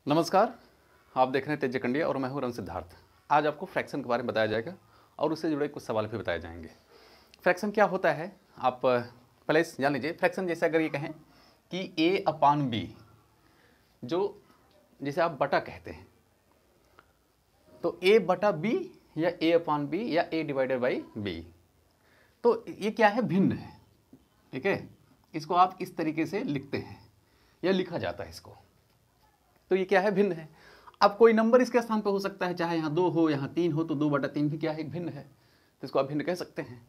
नमस्कार, आप देख रहे हैं तेज कंडिया और मैं हूं रन सिद्धार्थ। आज आपको फ्रैक्शन के बारे में बताया जाएगा और उससे जुड़े कुछ सवाल भी बताए जाएंगे। फ्रैक्शन क्या होता है आप पहले जान लीजिए। फ्रैक्शन जैसे अगर ये कहें कि a/b, जो जिसे आप बटा कहते हैं, तो a/b या a/b या a/b, तो ये क्या है? भिन्न है। ठीक है, इसको आप इस तरीके से लिखते हैं या लिखा जाता है इसको। तो ये क्या है? भिन्न है। अब कोई नंबर इसके स्थान पर हो सकता है, चाहे यहाँ 2 हो यहाँ 3 हो, तो 2/3 भी क्या है? एक भिन्न है, तो इसको आप भिन्न कह सकते हैं।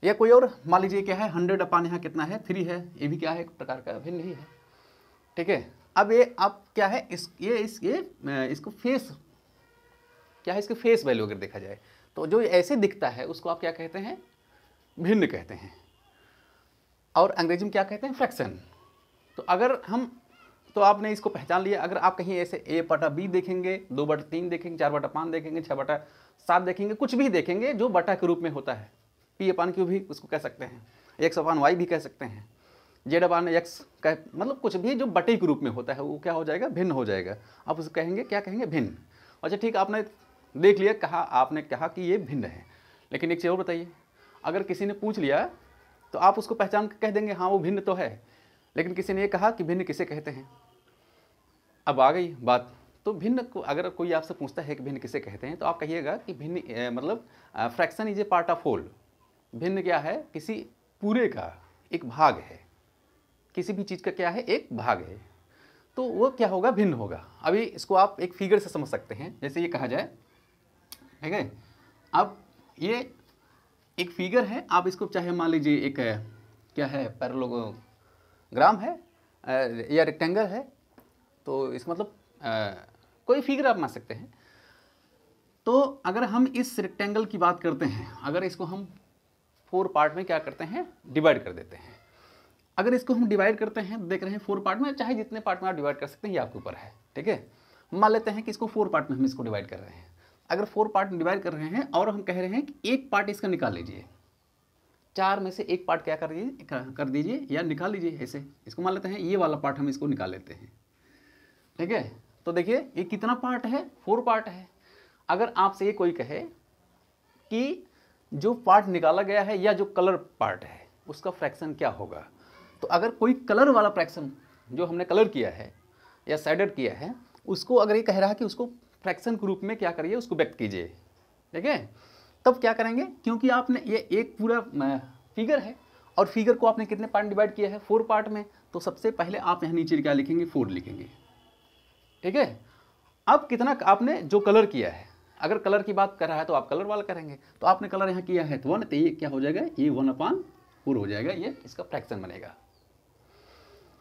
या कोई और मान लीजिए क्या है, 100 यहाँ कितना है? 3 है, ये भी क्या है? एक प्रकार का भिन्न ही है। ठीक है, अब ये आप क्या है, इसको फेस क्या है, इसके फेस वैल्यू अगर देखा जाए तो जो ऐसे दिखता है उसको आप क्या कहते हैं? भिन्न कहते हैं। और अंग्रेजी में क्या कहते हैं? फ्रैक्शन। तो अगर हम तो आपने इसको पहचान लिया। अगर आप कहीं ऐसे a/b देखेंगे, 2/3 देखेंगे, 4/5 देखेंगे, 6/7 देखेंगे, कुछ भी देखेंगे जो बटा के रूप में होता है, p/q भी उसको कह सकते हैं, x/y भी कह सकते हैं, z/x कह, मतलब कुछ भी जो बटे के रूप में होता है वो क्या हो जाएगा? भिन्न हो जाएगा। आप उसको कहेंगे, क्या कहेंगे? भिन्न। अच्छा ठीक, आपने देख लिया, कहा, आपने कहा कि ये भिन्न है, लेकिन एक चीज़ और बताइए, अगर किसी ने पूछ लिया तो आप उसको पहचान कर कह देंगे हाँ वो भिन्न तो है, लेकिन किसी ने ये कहा कि भिन्न किसे कहते हैं। अब आ गई बात, तो भिन्न को अगर कोई आपसे पूछता है कि भिन्न किसे कहते हैं, तो आप कहिएगा कि भिन्न मतलब fraction is a part of whole. भिन्न क्या है? किसी पूरे का एक भाग है, किसी भी चीज़ का क्या है? एक भाग है, तो वो क्या होगा? भिन्न होगा। अभी इसको आप एक फिगर से समझ सकते हैं, जैसे ये कहा जाए, ठीक है। अब ये एक फिगर है, आप इसको चाहे मान लीजिए एक क्या है, पैरेललोग्राम है या रेक्टेंगल है, तो इसका मतलब कोई फिगर आप मान सकते हैं। तो अगर हम इस रेक्टेंगल की बात करते हैं, अगर इसको हम 4 पार्ट में क्या करते हैं? डिवाइड कर देते हैं। अगर इसको हम डिवाइड करते हैं, देख रहे हैं 4 पार्ट में, चाहे जितने पार्ट में आप डिवाइड कर सकते हैं, ये आपके ऊपर है। ठीक है, मान लेते हैं कि इसको 4 पार्ट में हम इसको डिवाइड कर रहे हैं। अगर 4 पार्ट में डिवाइड कर रहे हैं और हम कह रहे हैं कि एक पार्ट इसका निकाल लीजिए, 4 में से एक पार्ट क्या कर दीजिए या निकाल लीजिए। ऐसे इसको मान लेते हैं, ये वाला पार्ट हम इसको निकाल लेते हैं। ठीक है, तो देखिए ये कितना पार्ट है? 4 पार्ट है। अगर आपसे ये कोई कहे कि जो पार्ट निकाला गया है या जो कलर पार्ट है उसका फ्रैक्शन क्या होगा, तो अगर कोई कलर वाला फ्रैक्शन जो हमने कलर किया है या शेडेड किया है, उसको अगर ये कह रहा है कि उसको फ्रैक्शन के रूप में क्या करिए, उसको व्यक्त कीजिए। ठीक है, तब क्या करेंगे? क्योंकि आपने ये एक पूरा फिगर है और फिगर को आपने कितने पार्ट डिवाइड किया है? 4 पार्ट में। तो सबसे पहले आप यहाँ नीचे क्या लिखेंगे? 4 लिखेंगे। ठीक है, अब कितना आपने जो कलर किया है, अगर कलर की बात कर रहा है तो आप कलर वाला करेंगे, तो आपने कलर यहाँ किया है तो 1, तो ये क्या हो जाएगा? ये 1/4 हो जाएगा, ये इसका फ्रैक्शन बनेगा।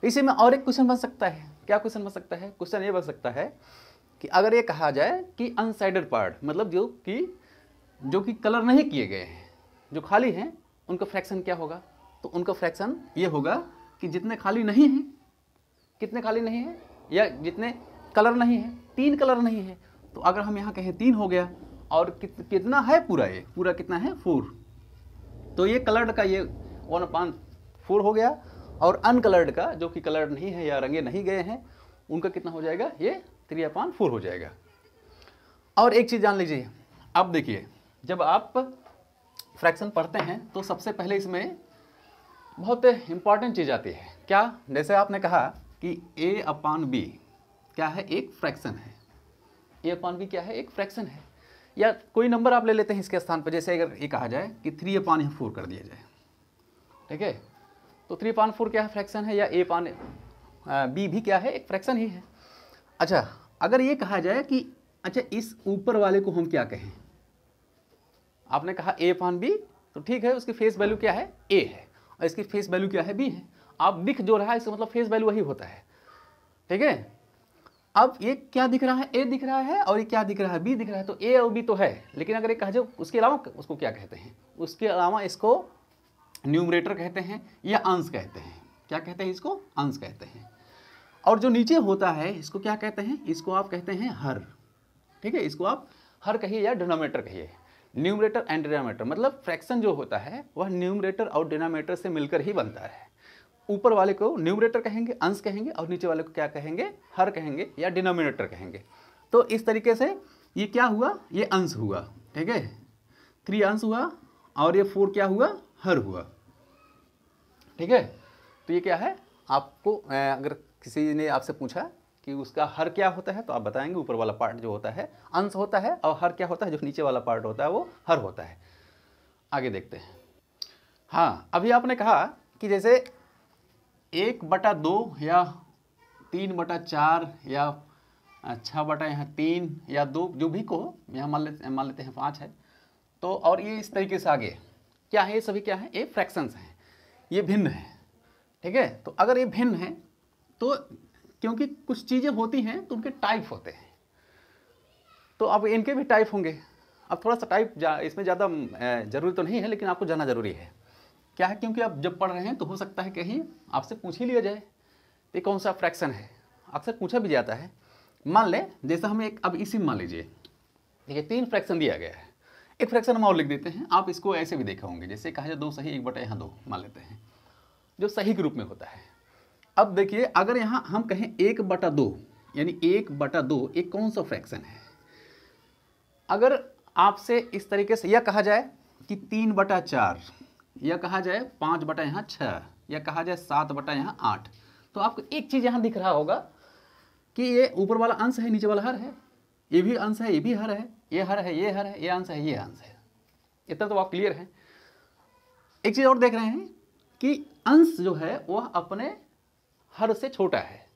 इसी में और एक क्वेश्चन बन सकता है। क्या क्वेश्चन बन सकता है? क्वेश्चन ये बन सकता है कि अगर ये कहा जाए कि अनशेडेड पार्ट, मतलब जो कि कलर नहीं किए गए हैं, जो खाली हैं, उनका फ्रैक्शन क्या होगा? तो उनका फ्रैक्शन ये होगा कि जितने खाली नहीं हैं, कितने खाली नहीं हैं या जितने कलर नहीं है, 3 कलर नहीं है, तो अगर हम यहाँ कहें 3 हो गया, और कितना है पूरा? ये पूरा कितना है? 4। तो ये कलर्ड का ये 1/4 हो गया, और अनकलर्ड का जो कि कलर्ड नहीं है या रंगे नहीं गए हैं, उनका कितना हो जाएगा? ये 3/4 हो जाएगा। और एक चीज़ जान लीजिए, अब देखिए, जब आप फ्रैक्शन पढ़ते हैं तो सबसे पहले इसमें बहुत इंपॉर्टेंट चीज़ आती है। क्या? जैसे आपने कहा कि a/b क्या है? एक फ्रैक्शन है। a/b क्या है? एक फ्रैक्शन है। या कोई नंबर आप ले लेते हैं इसके स्थान पर, जैसे अगर ये कहा जाए कि 3/4 कर दिया जाए। ठीक है, तो 3/4 क्या है? फ्रैक्शन है। या a/b भी क्या है? एक फ्रैक्शन ही है। अच्छा, अगर ये कहा जाए कि अच्छा इस ऊपर वाले को हम क्या कहें? आपने कहा a/b, तो ठीक है, उसकी फेस वैल्यू क्या है? a है, और इसकी फेस वैल्यू क्या है? b है। आप दिख जो रहा है इसका मतलब फेस वैल्यू वही होता है। ठीक है, अब ये क्या दिख रहा है? a दिख रहा है, और ये क्या दिख रहा है? b दिख रहा है। तो a और b तो है, लेकिन अगर ये कहा जाए उसके अलावा उसको क्या कहते हैं? उसके अलावा इसको न्यूमरेटर कहते हैं या अंश कहते हैं। क्या कहते हैं? इसको अंश कहते हैं। और जो नीचे होता है इसको क्या कहते हैं? इसको आप कहते हैं हर। ठीक है, इसको आप हर कहिए या डिनोमिनेटर कहिए। न्यूमरेटर एंड डिनोमिनेटर, मतलब फ्रैक्शन जो होता है वह न्यूमरेटर और डिनोमिनेटर से मिलकर ही बनता है। ऊपर वाले को न्यूमरेटर कहेंगे, अंश कहेंगे, और नीचे वाले को क्या कहेंगे, हर कहेंगे या डिनोमिनेटर कहेंगे। तो इस तरीके से ये क्या हुआ, ये अंश हुआ, ठीक है, 3 अंश हुआ, और ये 4 क्या हुआ, हर हुआ, ठीक है। तो ये क्या है, आपको अगर किसी ने आपसे पूछा कि उसका हर क्या होता है तो आप बताएंगे ऊपर वाला पार्ट जो होता है अंश होता है, और हर क्या होता है, जो नीचे वाला पार्ट होता है वो हर होता है। आगे देखते हैं। हाँ, अभी आपने कहा कि जैसे 1/2 या 3/4 या 6/3 या 2, जो भी कहो, यहाँ मान लेते हैं 5 है। तो और ये इस तरीके से आगे क्या है, ये सभी क्या है, ये फ्रैक्शंस हैं, ये भिन्न है, ठीक है। तो अगर ये भिन्न है तो क्योंकि कुछ चीज़ें होती हैं तो उनके टाइप होते हैं, तो अब इनके भी टाइप होंगे। अब थोड़ा सा टाइप इसमें ज़्यादा जरूरी तो नहीं है, लेकिन आपको जानना जरूरी है। क्या है, क्योंकि आप जब पढ़ रहे हैं तो हो सकता है कहीं आपसे पूछ ही लिया जाए ये कौन सा फ्रैक्शन है, अक्सर पूछा भी जाता है। मान लें जैसा हमें एक, अब इसी मान लीजिए, देखिए 3 फ्रैक्शन दिया गया है, एक फ्रैक्शन हम और लिख देते हैं। आप इसको ऐसे भी देखा होंगे, जैसे कहा जाए 2 सही 1/2 मान लेते हैं, जो सही के रूप में होता है। अब देखिए अगर यहाँ हम कहें 1/2, यानी 1/2 एक कौन सा फ्रैक्शन है। अगर आपसे इस तरीके से यह कहा जाए कि 3/4, या कहा जाए 5/6, या कहा जाए 7/8, तो आपको एक चीज़ यहाँ दिख रहा होगा कि ये ऊपर वाला अंश है, नीचे वाला हर है, ये भी अंश है, ये भी हर है, ये हर है, ये हर है, ये अंश है, ये अंश है। इतना तो आप क्लियर हैं। एक चीज़ और देख रहे हैं कि अंश जो है वह अपने हर से छोटा है,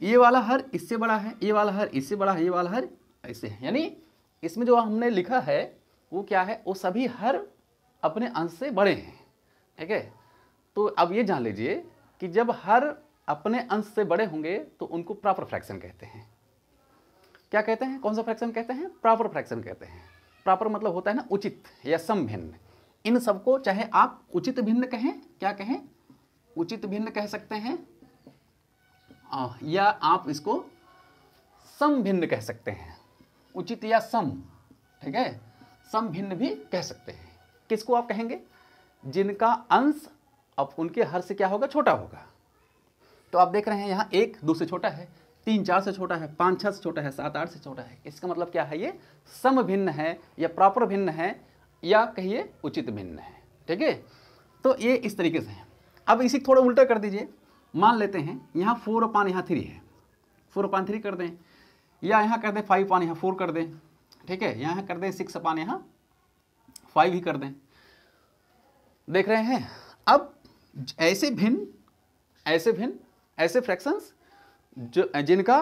ये वाला हर इससे बड़ा है, ये वाला हर इससे बड़ा है, ये वाला हर ऐसे है। यानी इसमें जो हमने लिखा है वो क्या है, वो सभी हर अपने अंश से बड़े हैं, ठीक है। तो अब ये जान लीजिए कि जब हर अपने अंश से बड़े होंगे तो उनको प्रॉपर फ्रैक्शन कहते हैं। क्या कहते हैं, कौन सा फ्रैक्शन कहते हैं, प्रॉपर फ्रैक्शन कहते हैं। प्रॉपर मतलब होता है ना उचित या समभिन्न। इन सबको चाहे आप उचित भिन्न कहें, क्या कहें, उचित भिन्न कह सकते हैं, या आप इसको सम भिन्न कह सकते हैं, उचित या सम, ठीक है, सम भिन्न भी कह सकते हैं। किसको आप कहेंगे, जिनका अंश अब उनके हर से क्या होगा, छोटा होगा। तो आप देख रहे हैं यहाँ 1 2 से छोटा है, 3 4 से छोटा है, 5 6 से छोटा है, 7 8 से छोटा है। इसका मतलब क्या है, ये सम भिन्न है या प्रॉपर भिन्न है, या कहिए उचित भिन्न है, ठीक है। तो ये इस तरीके से है। अब इसी थोड़ा उल्टा कर दीजिए, मान लेते हैं यहाँ 4/, यहाँ 3 है, 4/3 कर दें, या यहाँ कर दें 5/, यहाँ 4 कर दें, ठीक है, यहाँ कर दें 6/, यहाँ 5 ही कर दें। देख रहे हैं। अब ऐसे भिन्न ऐसे फ्रैक्शंस जो जिनका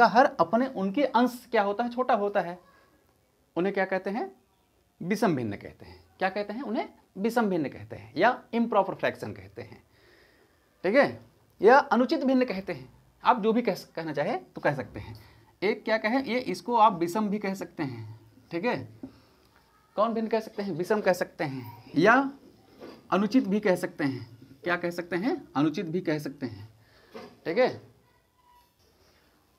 हर अपने उनके अंश क्या होता है, छोटा होता है, उन्हें क्या कहते हैं, विषम भिन्न कहते हैं। क्या कहते हैं, उन्हें विषम भिन्न कहते हैं, या इम्प्रॉपर फ्रैक्शन कहते हैं, ठीक है, या अनुचित भिन्न कहते हैं। आप जो भी कहना चाहे तो कह सकते हैं। एक क्या कहें, ये इसको आप विषम भी कह सकते हैं, ठीक है, कौन भिन्न कह सकते हैं, विषम कह सकते हैं, या अनुचित भी कह सकते हैं। क्या कह सकते हैं, अनुचित भी कह सकते हैं, ठीक है।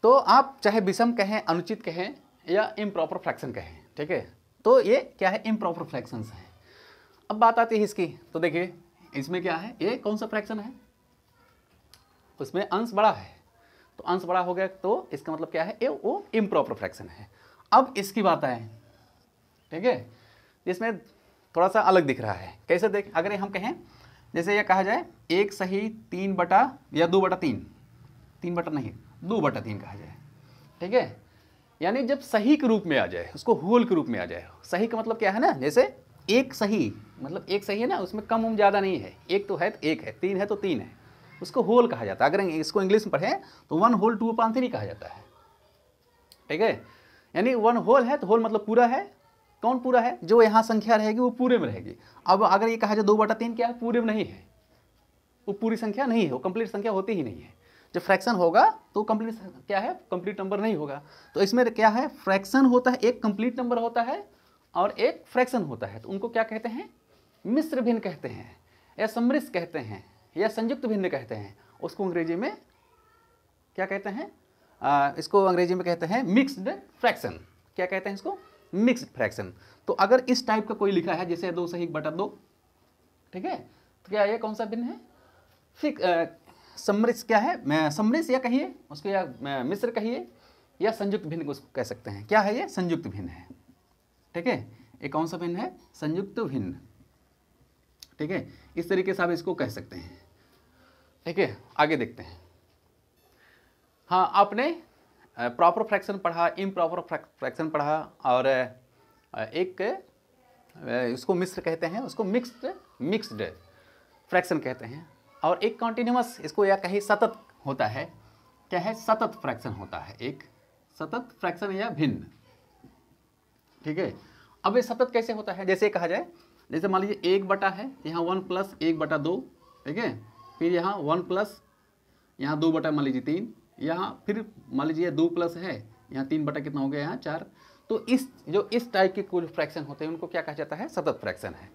तो आप चाहे विषम कहें, अनुचित कहें, या इम्प्रॉपर फ्रैक्शन कहें, ठीक है। तो ये क्या है, इम्प्रॉपर फ्रैक्शंस हैं। अब बात आती है इसकी, तो देखिए इसमें क्या है, ये कौन सा फ्रैक्शन है, उसमें अंश बड़ा है, तो अंश बड़ा हो गया, तो इसका मतलब क्या है, ये वो इम्प्रॉपर फ्रैक्शन है। अब इसकी बात आए, ठीक है, इसमें थोड़ा सा अलग दिख रहा है। कैसे देख, अगर हम कहें जैसे ये कहा जाए 1 सही 3 बटा या 2/3, 2/3 कहा जाए, ठीक है। यानी जब सही के रूप में आ जाए, उसको होल के रूप में आ जाए। सही का मतलब क्या है ना, जैसे 1 सही मतलब 1 सही है ना, उसमें कम उम ज़्यादा नहीं है, 1 तो है तो 1 है, 3 है तो 3 है, उसको होल कहा जाता है। अगर इसको इंग्लिश में पढ़ें तो 1 होल 2/3 कहा जाता है, ठीक है। यानी 1 होल है तो होल मतलब पूरा है। कौन पूरा है, जो यहाँ संख्या रहेगी वो पूरे में रहेगी। अब अगर ये कहा जाए 2/3 क्या है, पूरे में नहीं है, वो पूरी संख्या नहीं है, वो कंप्लीट संख्या होती ही नहीं है। जब फ्रैक्शन होगा तो कंप्लीट क्या है, कंप्लीट नंबर नहीं होगा। तो इसमें क्या है, फ्रैक्शन होता है, एक कंप्लीट नंबर होता है और एक फ्रैक्शन होता है। तो उनको क्या कहते हैं, मिश्र भिन्न कहते हैं, या सम्मिश्र कहते हैं, या संयुक्त भिन्न कहते हैं। उसको अंग्रेजी में क्या कहते हैं, इसको अंग्रेजी में कहते हैं मिक्स्ड फ्रैक्शन। क्या कहते हैं इसको, मिक्स्ड फ्रैक्शन। तो अगर इस टाइप का कोई लिखा है जैसे 2 सही 1/2, ठीक है, तो क्या ये कौन सा भिन्न है? सम्मिश्र क्या है? सम्मिश्र या कहिए उसको, या मिश्र कहिए, या संयुक्त भिन्न को उसको कह सकते हैं। क्या है ये? संयुक्त भिन्न है। ठीक है, ये कौन सा भिन्न है? संयुक्त भिन्न। ठीक है, इस तरीके से आप इसको कह सकते हैं। ठीक है, आगे देखते हैं। हाँ, आपने प्रॉपर फ्रैक्शन पढ़ा, इम्प्रॉपर फ्रैक्शन पढ़ा, और एक इसको मिश्र कहते हैं, उसको मिक्स्ड फ्रैक्शन कहते हैं, और एक कॉन्टिन्यूअस, इसको या कहीं सतत होता है। क्या है? सतत फ्रैक्शन होता है, एक सतत फ्रैक्शन या भिन्न। ठीक है, अब ये सतत कैसे होता है? जैसे कहा जाए, जैसे मान लीजिए 1/, है यहाँ 1 + 1/2। ठीक है, फिर यहाँ 1 प्लस यहाँ 2/, मान लीजिए 3, यहाँ फिर मान लीजिए 2 प्लस है, यहाँ 3/, कितना हो गया? यहाँ 4। तो इस टाइप के कुछ फ्रैक्शन होते हैं, उनको क्या कहा जाता है? सतत फ्रैक्शन है।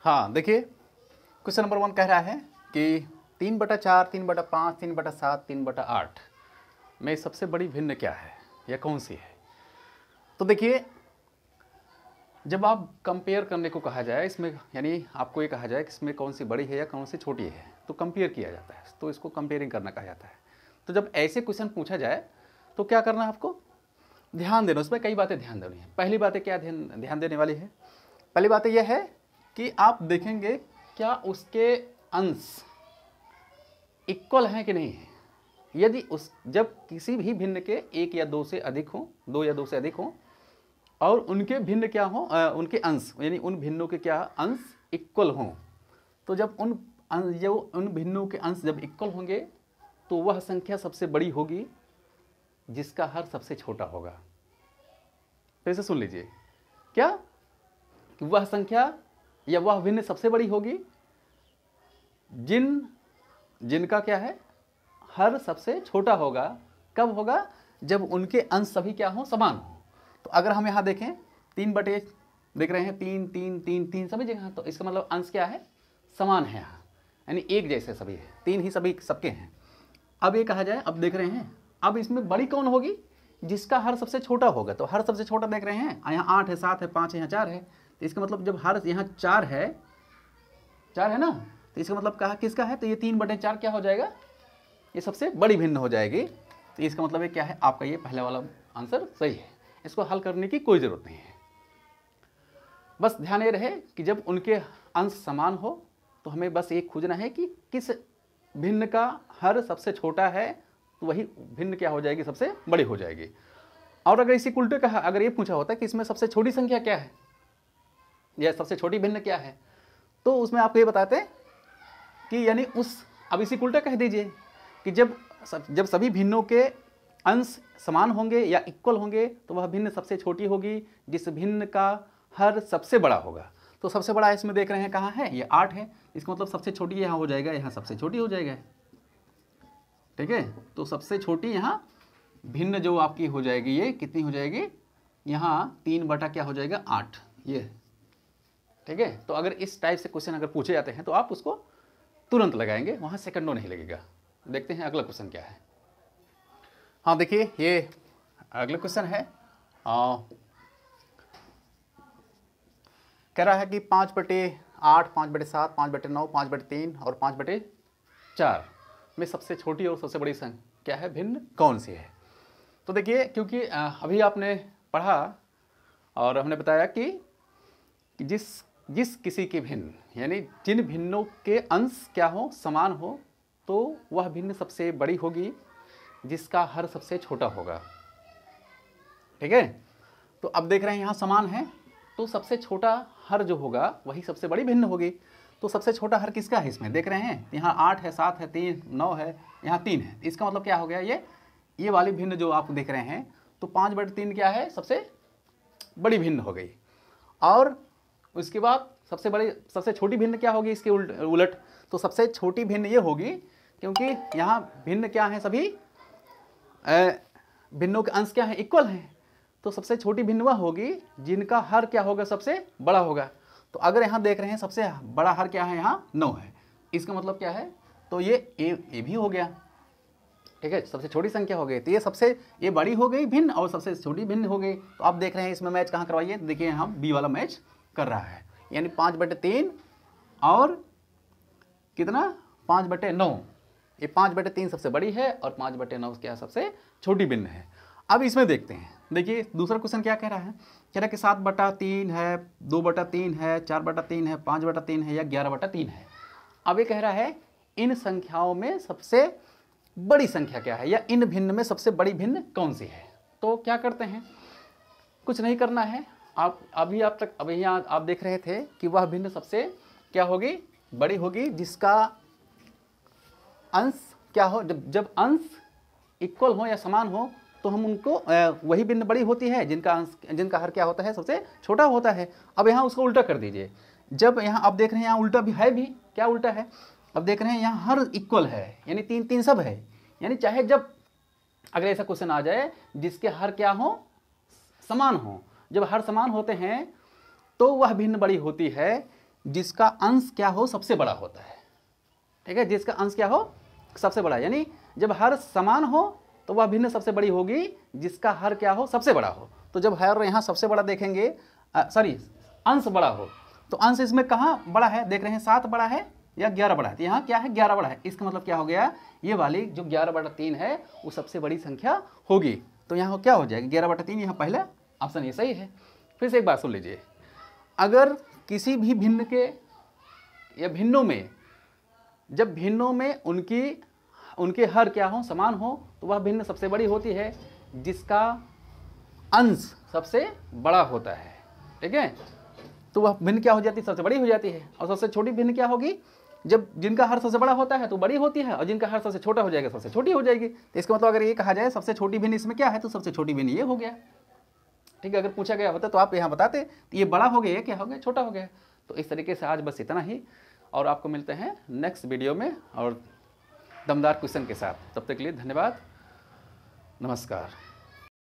हाँ, देखिए क्वेश्चन नंबर 1 कह रहा है कि 3/4, 3/5, 3/7, 3/8 में सबसे बड़ी भिन्न क्या है, या कौन सी है? तो देखिए, जब आप कंपेयर करने को कहा जाए इसमें, यानी आपको ये कहा जाए कि इसमें कौन सी बड़ी है या कौन सी छोटी है, तो कंपेयर किया जाता है, तो इसको कंपेयरिंग करना कहा जाता है। तो जब ऐसे क्वेश्चन पूछा जाए तो क्या करना है आपको? ध्यान देना, उसमें कई बातें ध्यान देनी है। पहली बात क्या ध्यान देने वाली है? पहली बात यह है कि आप देखेंगे क्या उसके अंश इक्वल हैं कि नहीं है। यदि जब किसी भी भिन्न के 1 या 2 से अधिक हो, 2 या 2 से अधिक हो, और उनके भिन्न क्या हो, उनके अंश, यानी उन भिन्नों के क्या अंश इक्वल हों, तो जब उन भिन्नों के अंश जब इक्वल होंगे, तो वह संख्या सबसे बड़ी होगी जिसका हर सबसे छोटा होगा। फिर से सुन लीजिए, क्या? कि वह संख्या या वह भिन्न सबसे बड़ी होगी जिनका क्या है? हर सबसे छोटा होगा। कब होगा? जब उनके अंश सभी क्या हो? समान हो। तो अगर हम यहाँ देखें 3/, देख रहे हैं 3 3 3 3 सभी जगह, तो इसका मतलब अंश क्या है? समान है यहाँ, यानी एक जैसे सभी है, 3 ही सभी सबके हैं। अब ये कहा जाए, अब देख रहे हैं, अब इसमें बड़ी कौन होगी? जिसका हर सबसे छोटा होगा। तो हर सबसे छोटा देख रहे हैं, यहाँ 8 है, 7 है, 5 है, यहाँ 4 है। तो इसका मतलब जब हर यहाँ 4 है ना, तो इसका मतलब कहा किसका है? तो ये 3/4 क्या हो जाएगा? ये सबसे बड़ी भिन्न हो जाएगी। तो इसका मतलब ये क्या है? आपका ये पहले वाला आंसर सही है। इसको हल करने की कोई ज़रूरत नहीं है। बस ध्यान ये रहे कि जब उनके अंश समान हो, तो हमें बस ये खोजना है कि किस भिन्न का हर सबसे छोटा है, तो वही भिन्न क्या हो जाएगी? सबसे बड़ी हो जाएगी। और अगर इसी उल्टे कहा, अगर ये पूछा होता कि इसमें सबसे छोटी संख्या क्या है या सबसे छोटी भिन्न क्या है, तो उसमें आपको ये बताते हैं कि यानी अब इसी उल्टा कह दीजिए कि जब सभी भिन्नों के अंश समान होंगे या इक्वल होंगे, तो वह भिन्न सबसे छोटी होगी जिस भिन्न का हर सबसे बड़ा होगा। तो सबसे बड़ा इसमें देख रहे हैं कहाँ है? ये 8 है। इसका मतलब सबसे छोटी यहाँ हो जाएगा, यहाँ सबसे छोटी हो जाएगा। ठीक है, तो सबसे छोटी यहाँ भिन्न जो आपकी हो जाएगी, ये कितनी हो जाएगी? यहाँ 3/, क्या हो जाएगा? 8। ये ठीक है। तो अगर इस टाइप से क्वेश्चन अगर पूछे जाते हैं तो आप उसको तुरंत लगाएंगे, वहाँ सेकंडों नहीं लगेगा। देखते हैं अगला क्वेश्चन क्या है। हाँ देखिए, ये अगला क्वेश्चन है, कह रहा है कि 5/8, 5/7, 5/9, 5/3 और 5/4 में सबसे छोटी और सबसे बड़ी संख्या क्या है? भिन्न कौन सी है? तो देखिए, क्योंकि अभी आपने पढ़ा और हमने बताया कि जिस किसी के भिन्न, यानी जिन भिन्नों के अंश क्या हो? समान हो, तो वह भिन्न सबसे बड़ी होगी जिसका हर सबसे छोटा होगा। ठीक है, तो अब देख रहे हैं यहाँ समान है, तो सबसे छोटा हर जो होगा वही सबसे बड़ी भिन्न होगी। तो सबसे छोटा हर किसका है? इसमें देख रहे हैं यहाँ 8 है, 7 है, 3 9 है, यहाँ 3 है। इसका मतलब क्या हो गया? ये वाली भिन्न जो आप देख रहे हैं, तो 5/3 क्या है? सबसे बड़ी भिन्न हो गई। और उसके बाद सबसे छोटी भिन्न क्या होगी? इसके उलट, तो सबसे छोटी भिन्न ये होगी, क्योंकि यहाँ भिन्न क्या है? सभी भिन्नों के अंश क्या है? इक्वल हैं। तो सबसे छोटी भिन्न वह होगी जिनका हर क्या होगा? सबसे बड़ा होगा। तो अगर यहाँ देख रहे हैं सबसे बड़ा हर क्या है? यहाँ 9 है। इसका मतलब क्या है? तो ये भी हो गया। ठीक है, सबसे छोटी संख्या हो गई, तो ये बड़ी हो गई भिन्न और सबसे छोटी भिन्न हो गई। तो आप देख रहे हैं इसमें मैच कहाँ करवाइए? देखिए यहाँ बी वाला मैच कर रहा है, यानी 5/3 और कितना 5/9। ये 5/3 सबसे बड़ी है और 5/9 क्या सबसे छोटी भिन्न है। अब इसमें देखते हैं, देखिए दूसरा क्वेश्चन क्या कह रहा है, कह रहा है कि 7/3 है, 2/3 है, 4/3 है, 5/3 है या 11/3 है। अब ये कह रहा है इन संख्याओं में सबसे बड़ी संख्या क्या है, या इन भिन्न में सबसे बड़ी भिन्न कौन सी है। तो क्या करते हैं, कुछ नहीं करना है। आप यहाँ आप देख रहे थे कि वह भिन्न सबसे क्या होगी, बड़ी होगी, जिसका अंश क्या हो, जब अंश इक्वल हो या समान हो तो हम उनको वही भिन्न बड़ी होती है जिनका हर क्या होता है, सबसे छोटा होता है। अब यहाँ उसको उल्टा कर दीजिए। जब यहाँ आप देख रहे हैं यहाँ उल्टा भी है, भी क्या उल्टा है, अब देख रहे हैं यहाँ हर इक्वल है, यानी 3 सब है। यानी चाहे जब अगर ऐसा क्वेश्चन आ जाए जिसके हर क्या हो, समान हो, जब हर समान होते हैं तो वह भिन्न बड़ी होती है जिसका अंश क्या हो, सबसे बड़ा होता है। ठीक है, जिसका अंश क्या हो, सबसे बड़ा। यानी जब हर समान हो तो वह भिन्न सबसे बड़ी होगी जिसका हर क्या हो, सबसे बड़ा हो। तो जब हर यहाँ सबसे बड़ा देखेंगे, अंश बड़ा हो, तो अंश इसमें कहाँ बड़ा है, देख रहे हैं 7 बड़ा है या 11 बड़ा है। तो यहाँ क्या है, 11 बड़ा है। इसका मतलब क्या हो गया, ये वाली जो 11/3 है वो सबसे बड़ी संख्या होगी। तो यहाँ क्या हो जाएगा, 11/3, यहाँ पहला ऑप्शन ये सही है। फिर से एक बात सुन लीजिए, अगर किसी भी भिन्न के या भिन्नों में, जब भिन्नों में उनके हर क्या हो, समान हो, तो वह भिन्न सबसे बड़ी होती है जिसका अंश सबसे बड़ा होता है। ठीक है, तो वह भिन्न क्या हो जाती है, सबसे बड़ी हो जाती है। और सबसे छोटी भिन्न क्या होगी, जब जिनका हर सबसे बड़ा होता है तो बड़ी होती है, और जिनका हर सबसे छोटा हो जाएगा सबसे छोटी हो जाएगी। तो इसका मतलब अगर ये कहा जाए सबसे छोटी भिन्न इसमें क्या है, तो सबसे छोटी भिन्न ये हो गया। ठीक है, अगर पूछा गया होता तो आप यहाँ बताते, तो ये बड़ा हो गया, ये क्या हो गया, छोटा हो गया। तो इस तरीके से आज बस इतना ही, और आपको मिलते हैं नेक्स्ट वीडियो में और दमदार क्वेश्चन के साथ। तब तक के लिए धन्यवाद, नमस्कार।